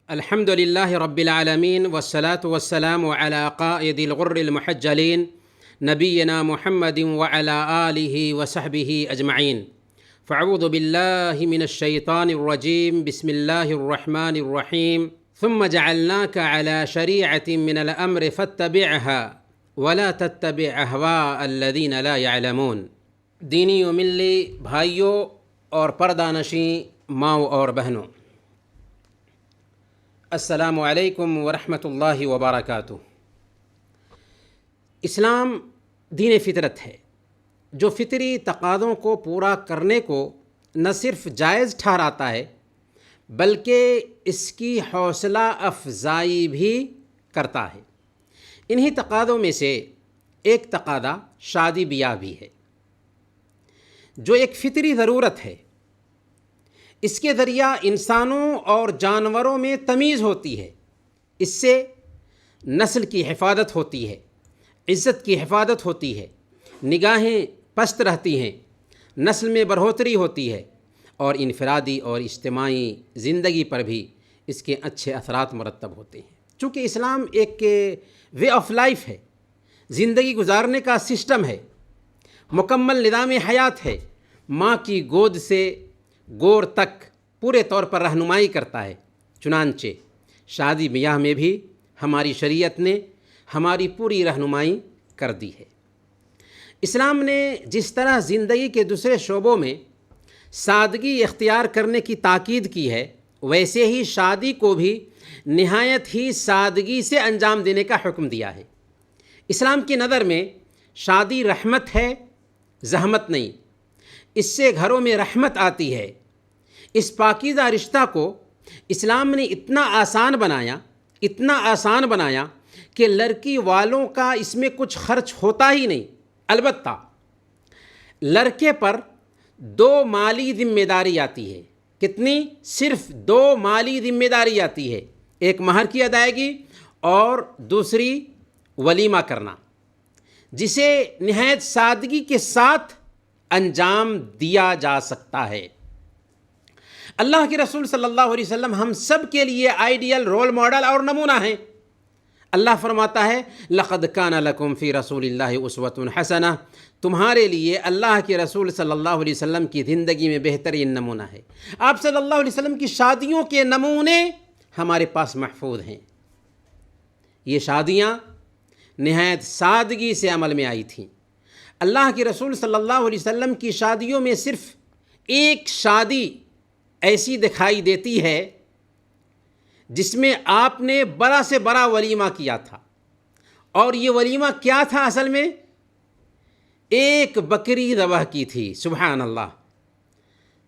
الحمد لله رب العالمين والصلاة والسلام على قائد الغر المحجلين نبينا محمد وعلى آله وصحبه أجمعين. فأعوذ بالله من الشيطان الرجيم. بسم الله الرحمن الرحيم. ثم جعلناك على شريعة من الأمر فاتبعها ولا تتبع أهواء الذين لا يعلمون. دینی و ملی بھائیوں اور پردہ نشیں ماؤں اور بہنوں، السلام علیکم ورحمۃ اللہ وبرکاتہ۔ اسلام دین فطرت ہے جو فطری تقاضوں کو پورا کرنے کو نہ صرف جائز ٹھہراتا ہے بلکہ اس کی حوصلہ افزائی بھی کرتا ہے۔ انہی تقاضوں میں سے ایک تقاضا شادی بیاہ بھی ہے، جو ایک فطری ضرورت ہے۔ اس کے ذریعہ انسانوں اور جانوروں میں تمیز ہوتی ہے، اس سے نسل کی حفاظت ہوتی ہے، عزت کی حفاظت ہوتی ہے، نگاہیں پست رہتی ہیں، نسل میں بڑھوتری ہوتی ہے، اور انفرادی اور اجتماعی زندگی پر بھی اس کے اچھے اثرات مرتب ہوتے ہیں۔ چونکہ اسلام ایک وے آف لائف ہے، زندگی گزارنے کا سسٹم ہے، مکمل نظام حیات ہے، ماں کی گود سے گور تک پورے طور پر رہنمائی کرتا ہے۔ چنانچہ شادی بیاہ میں بھی ہماری شریعت نے ہماری پوری رہنمائی کر دی ہے۔ اسلام نے جس طرح زندگی کے دوسرے شعبوں میں سادگی اختیار کرنے کی تاکید کی ہے، ویسے ہی شادی کو بھی نہایت ہی سادگی سے انجام دینے کا حکم دیا ہے۔ اسلام کی نظر میں شادی رحمت ہے، زحمت نہیں۔ اس سے گھروں میں رحمت آتی ہے۔ اس پاکیزہ رشتہ کو اسلام نے اتنا آسان بنایا کہ لڑکی والوں کا اس میں کچھ خرچ ہوتا ہی نہیں۔ البتہ لڑکے پر 2 مالی ذمہ داری آتی ہے۔ کتنی؟ صرف 2 مالی ذمہ داری آتی ہے، ایک مہر کی ادائیگی اور دوسری ولیمہ کرنا، جسے نہایت سادگی کے ساتھ انجام دیا جا سکتا ہے۔ اللہ کے رسول صلی اللہ علیہ وسلم ہم سب کے لیے آئیڈیل رول ماڈل اور نمونہ ہیں۔ اللہ فرماتا ہے لَقَدْ كَانَ لَكُمْ فِي رَسُولِ اللَّهِ أُسْوَةٌ حَسَنَةٌ، تمہارے لیے اللہ کے رسول صلی اللہ علیہ وسلم کی زندگی میں بہترین نمونہ ہے۔ آپ صلی اللہ علیہ وسلم کی شادیوں کے نمونے ہمارے پاس محفوظ ہیں۔ یہ شادیاں نہایت سادگی سے عمل میں آئی تھیں۔ اللہ کے رسول صلی اللہ علیہ وسلم کی شادیوں میں صرف ایک شادی ایسی دکھائی دیتی ہے جس میں آپ نے بڑا سے بڑا ولیمہ کیا تھا، اور یہ ولیمہ کیا تھا؟ اصل میں ایک بکری ذبح کی تھی۔ سبحان اللہ!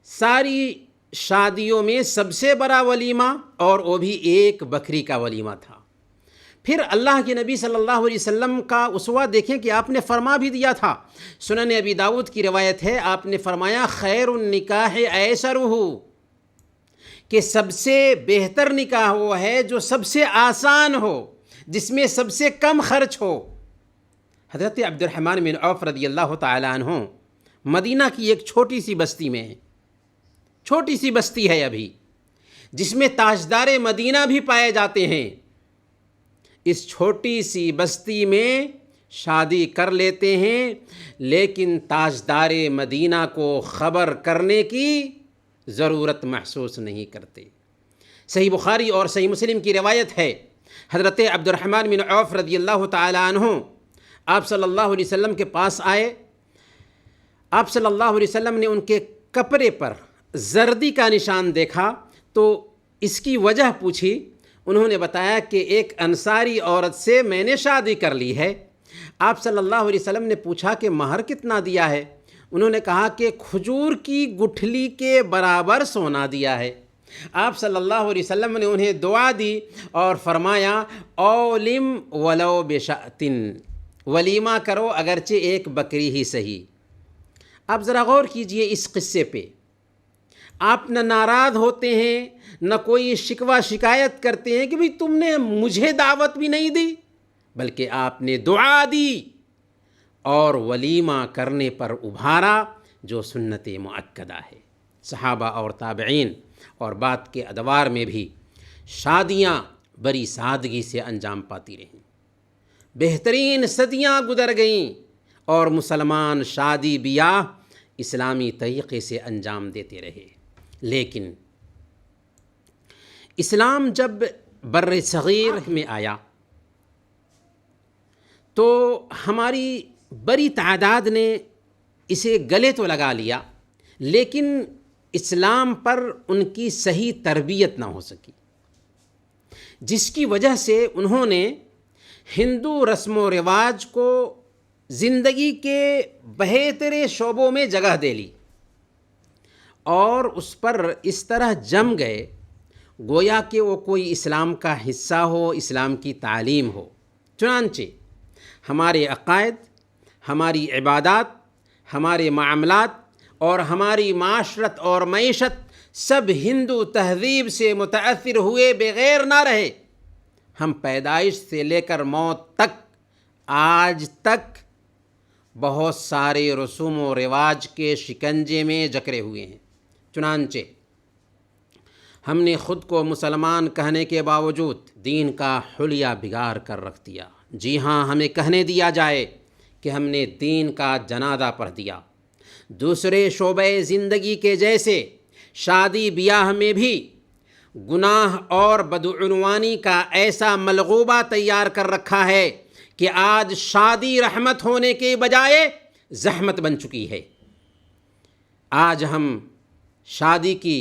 ساری شادیوں میں سب سے بڑا ولیمہ، اور وہ بھی ایک بکری کا ولیمہ تھا۔ پھر اللہ کے نبی صلی اللہ علیہ وسلم کا اسوہ دیکھیں کہ آپ نے فرما بھی دیا تھا۔ سنن ابی داؤد کی روایت ہے، آپ نے فرمایا خیر النکاح ایسرہ، کہ سب سے بہتر نکاح وہ ہے جو سب سے آسان ہو، جس میں سب سے کم خرچ ہو۔ حضرت عبد الرحمن بن عوف رضی اللہ تعالیٰ عنہ مدینہ کی ایک چھوٹی سی بستی میں ہیں، چھوٹی سی بستی ہے ابھی، جس میں تاجدار مدینہ بھی پائے جاتے ہیں۔ اس چھوٹی سی بستی میں شادی کر لیتے ہیں، لیکن تاجدار مدینہ کو خبر کرنے کی ضرورت محسوس نہیں کرتے۔ صحیح بخاری اور صحیح مسلم کی روایت ہے، حضرت عبد الرحمن بن عوف رضی اللہ تعالیٰ عنہ آپ صلی اللہ علیہ وسلم کے پاس آئے۔ آپ صلی اللہ علیہ وسلم نے ان کے کپڑے پر زردی کا نشان دیکھا تو اس کی وجہ پوچھی۔ انہوں نے بتایا کہ ایک انصاری عورت سے میں نے شادی کر لی ہے۔ آپ صلی اللہ علیہ وسلم نے پوچھا کہ مہر کتنا دیا ہے؟ انہوں نے کہا کہ کھجور کی گٹھلی کے برابر سونا دیا ہے۔ آپ صلی اللہ علیہ وسلم نے انہیں دعا دی اور فرمایا اولم ولو بشأتن، ولیمہ کرو اگرچہ ایک بکری ہی صحیح۔ آپ ذرا غور کیجئے اس قصے پہ۔ آپ نہ ناراض ہوتے ہیں، نہ کوئی شکوہ شکایت کرتے ہیں کہ بھئی تم نے مجھے دعوت بھی نہیں دی، بلکہ آپ نے دعا دی اور ولیمہ کرنے پر ابھارا جو سنت مؤکدہ ہے۔ صحابہ اور تابعین اور بعد کے ادوار میں بھی شادیاں بڑی سادگی سے انجام پاتی رہیں، بہترین صدیاں گزر گئیں اور مسلمان شادی بیاہ اسلامی طریقے سے انجام دیتے رہے۔ لیکن اسلام جب بر صغیر میں آیا تو ہماری بڑی تعداد نے اسے گلے تو لگا لیا، لیکن اسلام پر ان کی صحیح تربیت نہ ہو سکی، جس کی وجہ سے انہوں نے ہندو رسم و رواج کو زندگی کے بہتر شعبوں میں جگہ دے لی اور اس پر اس طرح جم گئے گویا کہ وہ کوئی اسلام کا حصہ ہو، اسلام کی تعلیم ہو۔ چنانچہ ہمارے عقائد، ہماری عبادات، ہمارے معاملات اور ہماری معاشرت اور معیشت سب ہندو تہذیب سے متاثر ہوئے بغیر نہ رہے۔ ہم پیدائش سے لے کر موت تک آج تک بہت سارے رسوم و رواج کے شکنجے میں جکڑے ہوئے ہیں۔ چنانچہ ہم نے خود کو مسلمان کہنے کے باوجود دین کا حلیہ بگاڑ کر رکھ دیا۔ جی ہاں، ہمیں کہنے دیا جائے کہ ہم نے دین کا جنازہ پڑھ دیا۔ دوسرے شعبے زندگی کے جیسے شادی بیاہ میں بھی گناہ اور بدعنوانی کا ایسا ملغوبہ تیار کر رکھا ہے کہ آج شادی رحمت ہونے کے بجائے زحمت بن چکی ہے۔ آج ہم شادی کی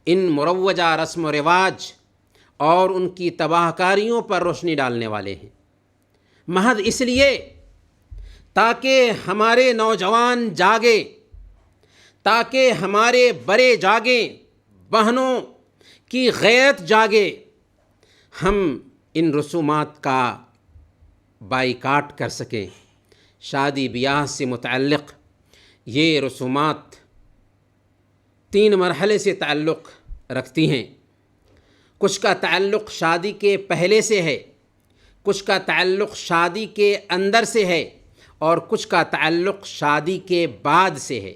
ان مروجہ رسم و رواج اور ان کی تباہ کاریوں پر روشنی ڈالنے والے ہیں، محض اس لیے تاکہ ہمارے نوجوان جاگیں، تاکہ ہمارے بڑے جاگیں، بہنوں کی غیرت جاگے۔ ہم ان رسومات کا بائیکاٹ کر سکیں۔ شادی بیاہ سے متعلق یہ رسومات 3 مرحلے سے تعلق رکھتی ہیں۔ کچھ کا تعلق شادی کے پہلے سے ہے، کچھ کا تعلق شادی کے اندر سے ہے اور کچھ کا تعلق شادی کے بعد سے ہے۔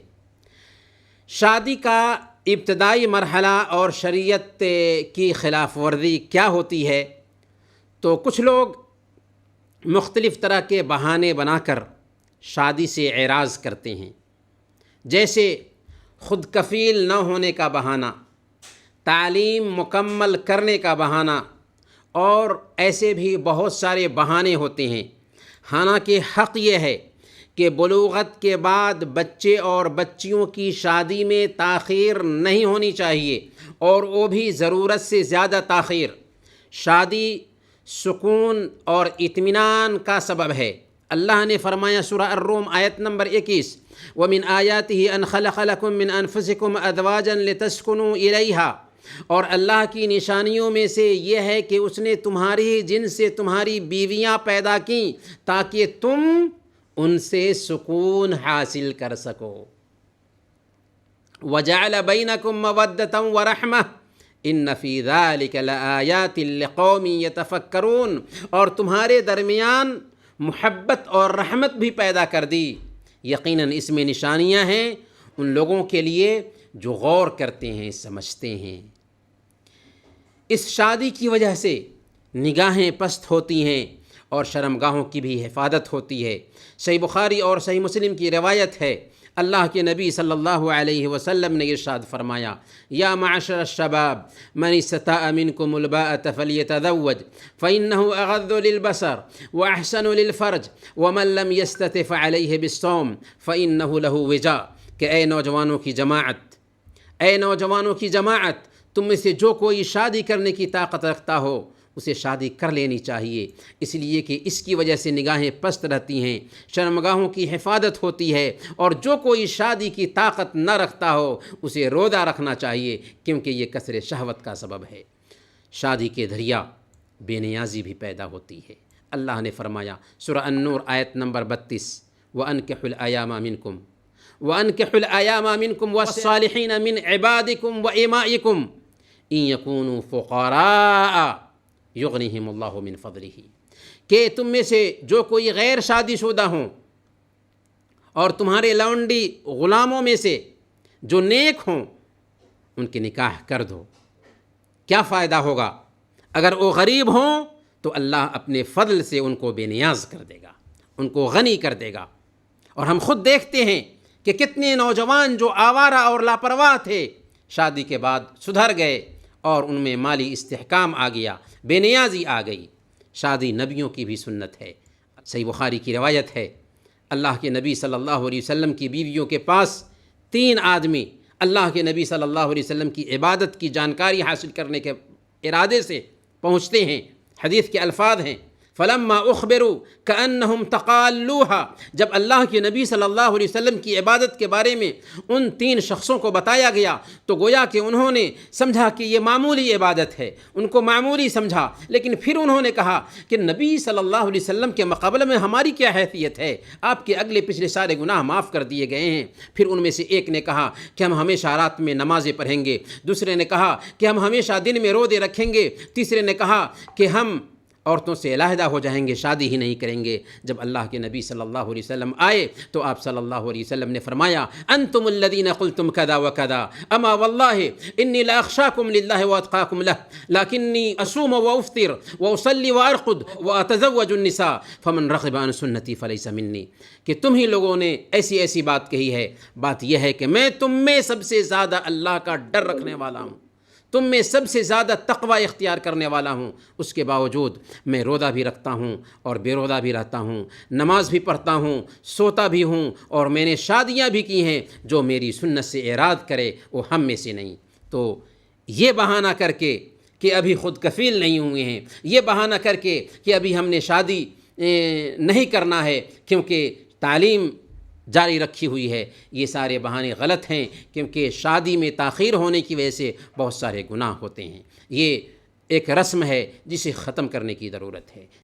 شادی کا ابتدائی مرحلہ اور شریعت کی خلاف ورزی کیا ہوتی ہے، تو کچھ لوگ مختلف طرح کے بہانے بنا کر شادی سے اعراض کرتے ہیں، جیسے خود کفیل نہ ہونے کا بہانہ، تعلیم مکمل کرنے کا بہانہ، اور ایسے بھی بہت سارے بہانے ہوتے ہیں۔ حالانکہ حق یہ ہے کہ بلوغت کے بعد بچے اور بچیوں کی شادی میں تاخیر نہیں ہونی چاہیے، اور وہ بھی ضرورت سے زیادہ تاخیر۔ شادی سکون اور اطمینان کا سبب ہے۔ اللہ نے فرمایا سورہ الروم آیت نمبر 21، وَمِنْ آيَاتِهِ أَنْ خَلَقَ لَكُم مِّنْ أَنفُسِكُمْ أَزْوَاجًا لِتَسْكُنُوا إِلَيْهَا، اور اللہ کی نشانیوں میں سے یہ ہے کہ اس نے تمہاری جنس سے تمہاری بیویاں پیدا کیں تاکہ تم ان سے سکون حاصل کر سکو۔ وَجَعَلَ بَيْنَكُم مَّوَدَّةً وَرَحْمَةً إِنَّ فِي ذَلِكَ لَآيَاتٍ لِقَوْمٍ يَتَفَكَّرُونَ، اور تمہارے درمیان محبت اور رحمت بھی پیدا کر دی۔ یقیناً اس میں نشانیاں ہیں ان لوگوں کے لیے جو غور کرتے ہیں، سمجھتے ہیں۔ اس شادی کی وجہ سے نگاہیں پست ہوتی ہیں اور شرمگاہوں کی بھی حفاظت ہوتی ہے۔ صحیح بخاری اور صحیح مسلم کی روایت ہے، اللہ کے نبی صلی اللہ علیہ وسلم نے ارشاد فرمایا، یا معشر الشباب من استطاع منکم الباءۃ فلیتزوج فإنه اغض للبصر واحسن للفرج ومن لم يستطع فعلیہ بالصوم فإنه له وجاء، کہ اے نوجوانوں کی جماعت، اے نوجوانوں کی جماعت، تم میں سے جو کوئی شادی کرنے کی طاقت رکھتا ہو اسے شادی کر لینی چاہیے، اس لیے کہ اس کی وجہ سے نگاہیں پست رہتی ہیں، شرمگاہوں کی حفاظت ہوتی ہے، اور جو کوئی شادی کی طاقت نہ رکھتا ہو اسے روزہ رکھنا چاہیے، کیونکہ یہ کثر شہوت کا سبب ہے۔ شادی کے ذریعہ بے نیازی بھی پیدا ہوتی ہے۔ اللہ نے فرمایا سورہ النور آیت نمبر 32، وَأَنكِحُوا الْأَيَامَ مِنكُمْ وَأَنكِحُوا الْأَيَامَ مِنكُمْ وَالصَّالِحِينَ مِنْ عِبَادِكُمْ وَإِمَائِكُمْ إِن يَكُونُوا فُقَرَاءَ يُغْنِهِمُ اللَّهُ مِنْ فَضْلِهِ، کہ تم میں سے جو کوئی غیر شادی شدہ ہوں اور تمہارے لونڈی غلاموں میں سے جو نیک ہوں ان کے نکاح کر دو۔ کیا فائدہ ہوگا؟ اگر وہ غریب ہوں تو اللہ اپنے فضل سے ان کو بے نیاز کر دے گا، ان کو غنی کر دے گا۔ اور ہم خود دیکھتے ہیں کہ کتنے نوجوان جو آوارہ اور لاپرواہ تھے شادی کے بعد سدھر گئے اور ان میں مالی استحکام آ گیا، بے نیازی آ گئی۔ شادی نبیوں کی بھی سنت ہے۔ صحیح بخاری کی روایت ہے، اللہ کے نبی صلی اللہ علیہ وسلم کی بیویوں کے پاس 3 آدمی اللہ کے نبی صلی اللہ علیہ وسلم کی عبادت کی جانکاری حاصل کرنے کے ارادے سے پہنچتے ہیں۔ حدیث کے الفاظ ہیں فلما اخبروا كأنهم تقالوها، جب اللہ کے نبی صلی اللہ علیہ وسلم کی عبادت کے بارے میں ان 3 شخصوں کو بتایا گیا تو گویا کہ انہوں نے سمجھا کہ یہ معمولی عبادت ہے، ان کو معمولی سمجھا، لیکن پھر انہوں نے کہا کہ نبی صلی اللہ علیہ وسلم کے مقابلے میں ہماری کیا حیثیت ہے، آپ کے اگلے پچھلے سارے گناہ معاف کر دیے گئے ہیں۔ پھر ان میں سے ایک نے کہا کہ ہم ہمیشہ رات میں نمازیں پڑھیں گے، دوسرے نے کہا کہ ہم ہمیشہ دن میں روزے رکھیں گے، تیسرے نے کہا کہ ہم عورتوں سے علیحدہ ہو جائیں گے، شادی ہی نہیں کریں گے۔ جب اللہ کے نبی صلی اللہ علیہ وسلم آئے تو آپ صلی اللہ علیہ وسلم نے فرمایا انتم الذین قلتم کذا وکذا اما واللہ انی لاخشاکم للہ واتقاکم لہ لکنی اصوم وافطر واصلی وارقد واتزوج النساء فمن رغب عن سنتی فلیس منی، کہ تم ہی لوگوں نے ایسی ایسی بات کہی ہے، بات یہ ہے کہ میں تم میں سب سے زیادہ اللہ کا ڈر رکھنے والا ہوں، تم میں سب سے زیادہ تقوی اختیار کرنے والا ہوں، اس کے باوجود میں روزہ بھی رکھتا ہوں اور بے روزہ بھی رہتا ہوں، نماز بھی پڑھتا ہوں، سوتا بھی ہوں، اور میں نے شادیاں بھی کی ہیں، جو میری سنت سے اعراض کرے وہ ہم میں سے نہیں۔ تو یہ بہانہ کر کے کہ ابھی خود کفیل نہیں ہوئے ہیں، یہ بہانہ کر کے کہ ابھی ہم نے شادی نہیں کرنا ہے کیونکہ تعلیم جاری رکھی ہوئی ہے، یہ سارے بہانے غلط ہیں، کیونکہ شادی میں تاخیر ہونے کی وجہ سے بہت سارے گناہ ہوتے ہیں۔ یہ ایک رسم ہے جسے ختم کرنے کی ضرورت ہے۔